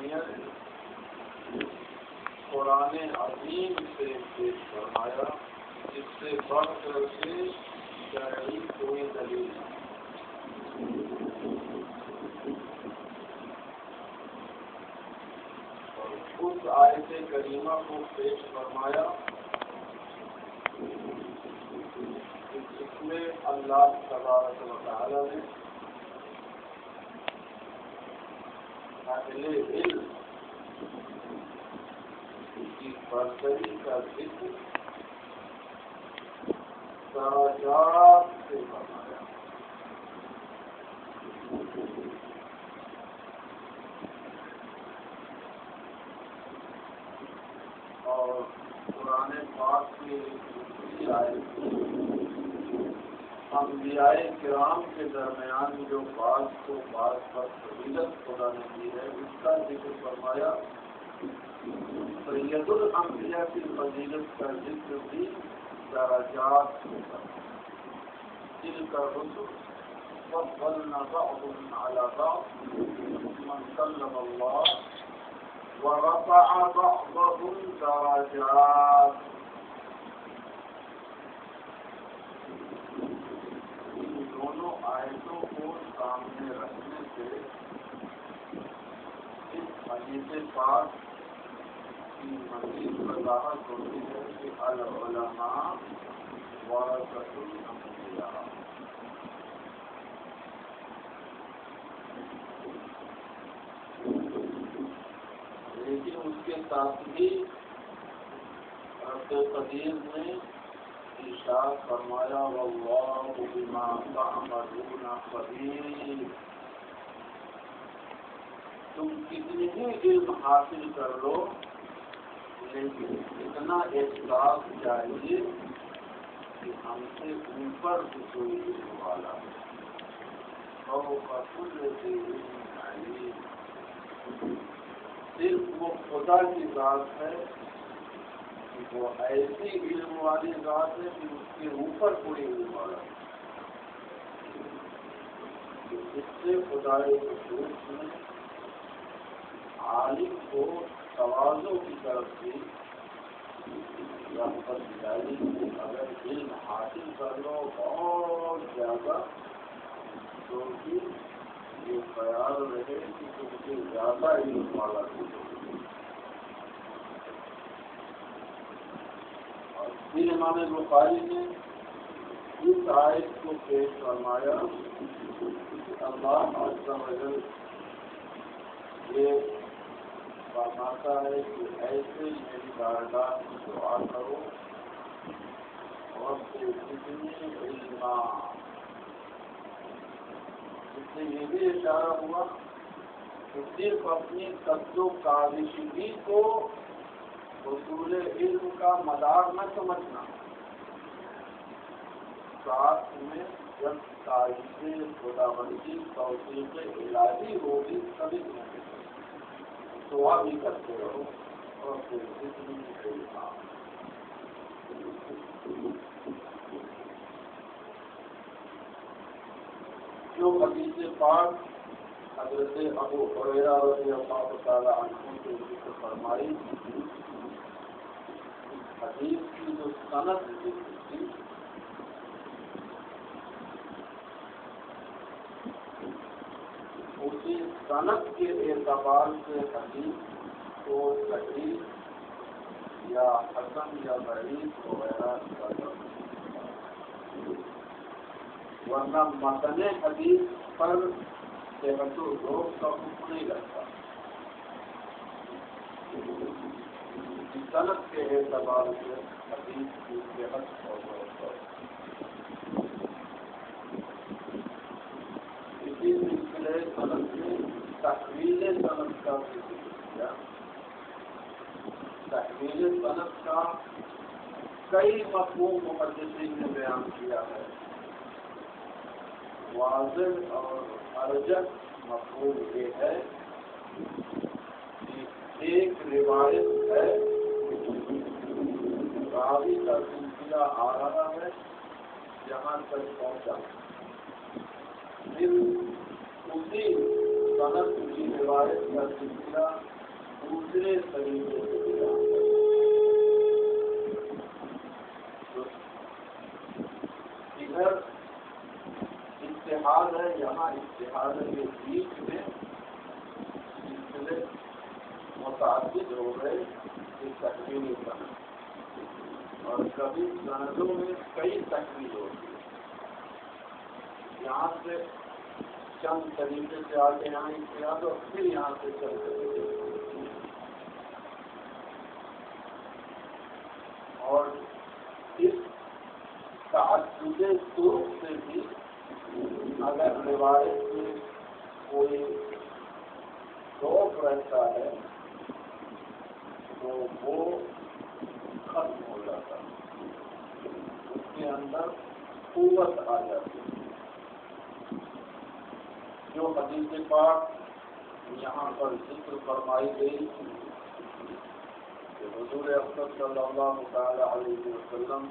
اہمیت قرآن عظیم سے پیش فرمایا، جس سے بڑھ کر کے شرعی کوئی دلیل نہیں۔ اور اس آیت کریمہ کو پیش فرمایا جس میں اللہ تبارک و تعالی نے اہل علم کی برتری کا ذکر درجات سے فرمایا۔ اور قرآن پاک کی دوسری آیت انبیاء کرام کے درمیان جو بعض کو بعض پر فضیلت خدا نے دی ہے، اس کا ذکر فرمایا۔ سید الانبیاء کی فضیلت کا ذکر بھی درجات ہوتا ہے۔ تلک الرسل فضلنا بعضهم على بعض من كلم الله ورفع بعضهم درجات۔ دونوں آیتوں کو سامنے رکھنے سے اس حدیث پاک کی مزید وضاحت ہوتی ہے کہ العلماء ورثۃ الانبیاء۔ لیکن اس کے ساتھ ہی رب قدیر نے ارشاد فرمایا واللہ بما تعملون خبیر۔ تم کتنے ہی علم حاصل کر لو، لیکن اتنا احساس چاہیے کہ ہم سے اوپر بھی کوئی علم والا ہے۔ فوق کل ذی علم علیم۔ صرف وہ خدا کی ذات ہے، وہ ایسی علم والی ذات ہے کہ اس کے اوپر کوئی علم والا ہے۔ اس سے خدائے خصوص نے عالم کو تواضع کی طرف سے رغبت دلائی کہ اگر علم حاصل کر لو بہت زیادہ تو پھر یہ خیال رہے کہ تم سے زیادہ علم والا ہو۔ پھر امام بخاری نے اس آیت کو پیش فرمایا کہ اللہ عز و جل یہ فرماتا ہے کہ ایسے میری بارگاہ میں دعا کرو اور پھر کتنی علم۔ اس سے یہ بھی اشارہ ہوا کہ صرف اپنی قصد و کاوشی کو حصول علم کا مدار نہ سمجھنا، ساتھ میں جب تعریف خداوندی توفیق الہی ہوگی تبھی دعا بھی کرتے رہو اور پھر جتنی علم۔ جو حدیث پاک حضرت ابو ہریرہ رضی اللہ تعالی عنہ کے ذکر فرمائی، حدیث کی جو سند تھی اسی سند کے اعتبار سے حدیث کو صحیح یا حسن یا ضعیف وغیرہ ورنہ متن حدیث پر صحت و ذوق کا حکم نہیں لگتا۔ سند کے اعتبار سے حدیث کی صحت اور ذوق ہے۔ اسی سلسلے سند میں تحویل سند کا ذکر کیا۔ تحویل سند کا کئی مفہوم محدثین نے بیان کیا ہے۔ واضح اور ارجح مفہوم یہ ہے کہ ایک روایت ہے، راوی کا سلسلہ آ رہا ہے، جہاں تک پہنچا، پھر اسی صنعت کی روایت کا سلسلہ دوسرے طریقے سے بیان ادھر اتحاد ہے، یہاں اتحاد کے بیچ میں سلسلے متعدد ہو گئے کہ تکمیلی صنعت، اور کبھی صنعتوں میں کئی تکمیل ہوتی ہے. یہاں سے چند طریقے سے آگے یہاں اتحاد اور پھر یہاں سے چند طریقے، اور اس تعدد طرق سے بھی اگر روایت میں کوئی روک رہتا ہے تو وہ ختم ہو جاتا ہے، اس کے اندر قوت آ جاتی ہے. جو حدیث پاک یہاں پر ذکر فرمائی گئی کہ حضور اکرم صلی اللہ تعالی علیہ وسلم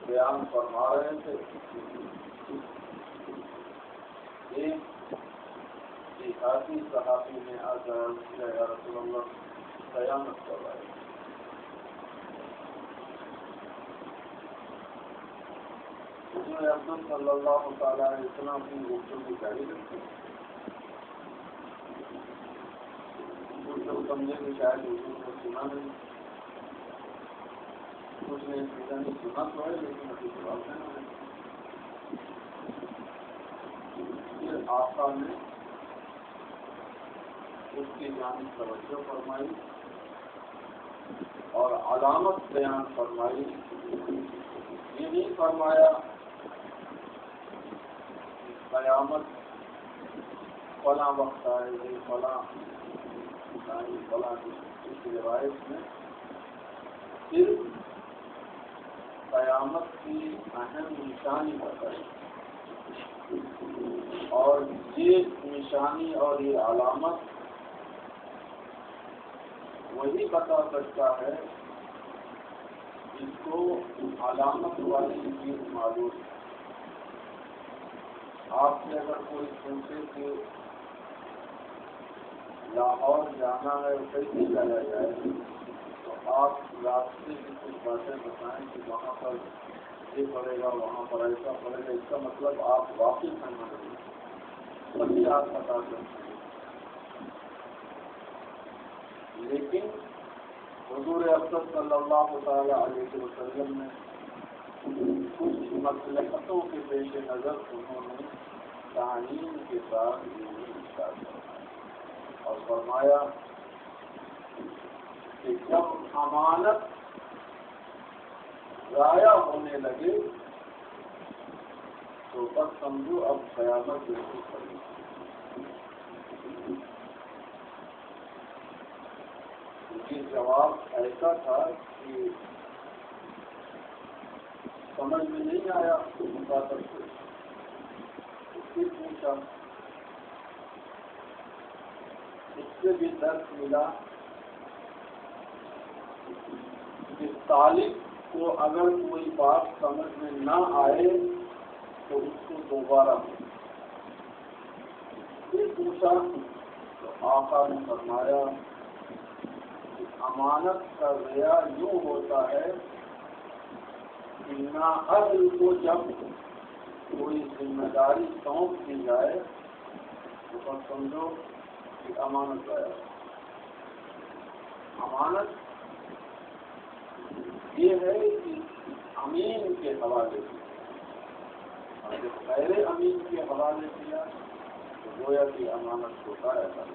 بیان فرما رہے تھے. ایک دیہاتی صحابی نے آ کر کیا یا رسول اللہ قیامت کب آئے؟ حضور اکرم صلی اللہ تعالی علیہ وسلم کی گفتگو جاری رکھتے ہیں. کچھ لوگ سمجھے کہ شاید حضور نے سنا نہیں، کچھ نے سنا تو ہے لیکن ابھی جواب نہیں ہے. پھر آقا نے اس کی جانب توجہ فرمائی اور علامت بیان فرمائی. یہ نہیں فرمایا قیامت فلاں وقت آئے گی فلاں اس روایت میں صرف قیامت کی اہم نشانی بتائی، اور یہ نشانی اور یہ علامت وہی بتا سکتا ہے جس کو علامت والی چیز معلوم ہے. آپ سے اگر کوئی پوچھے کہ لاہور جانا ہے کیسے چلا جائے تو آپ راستے کی کچھ باتیں بتائیں کہ وہاں پر یہ پڑے گا وہاں پر ایسا پڑے گا، اس کا مطلب آپ واقف ہیں تبھی آپ بتا سکتے ہیں. لیکن حضور اکرم صلی اللہ تعالی علیہ وسلم نے کچھ مصلحتوں کے پیش نظر انہوں نے تعلیم کے ساتھ اور فرمایا کہ جب امانت ضائع ہونے لگے تو بس سمجھو اب قیامت بالکل پڑی. یہ جواب ایسا تھا کہ سمجھ میں نہیں آیا مخاطب کو. پھر پوچھا، اس سے بھی درس ملا کہ طالب کو اگر کوئی بات سمجھ میں نہ آئے تو اس کو دوبارہ پھر پوچھا تو آقا نے فرمایا کہ امانت کا ضیاع یوں ہوتا ہے کہ نااہل کو جب کوئی ذمہ داری سونپ دی جائے تو بس سمجھو کہ امانت ضائع. امانت یہ ہے کہ امین کے حوالے سے، اور جب غیر امین کے حوالے کیا تو گویا کہ امانت کو ضائع کر.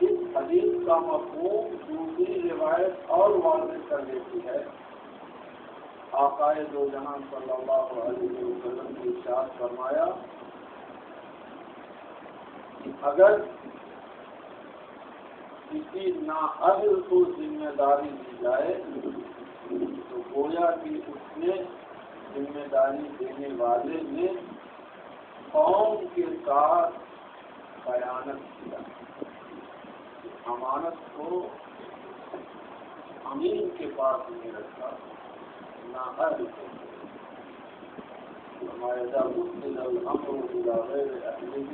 اس حدیث کا مفہوم دوسری روایت اور واضح کر دیتی ہے. آقا دو جہان صلی اللہ علیہ وسلم نے ارشاد فرمایا کہ اگر کسی نااہل کو ذمہ داری دی جائے تو گویا کہ اس نے ذمہ داری دینے والے نے قوم کے ساتھ خیانت کیا. امانت کو امین کے پاس نہیں رکھا، نااہل کو. وما إذا وصل الأمر إلى غير أهله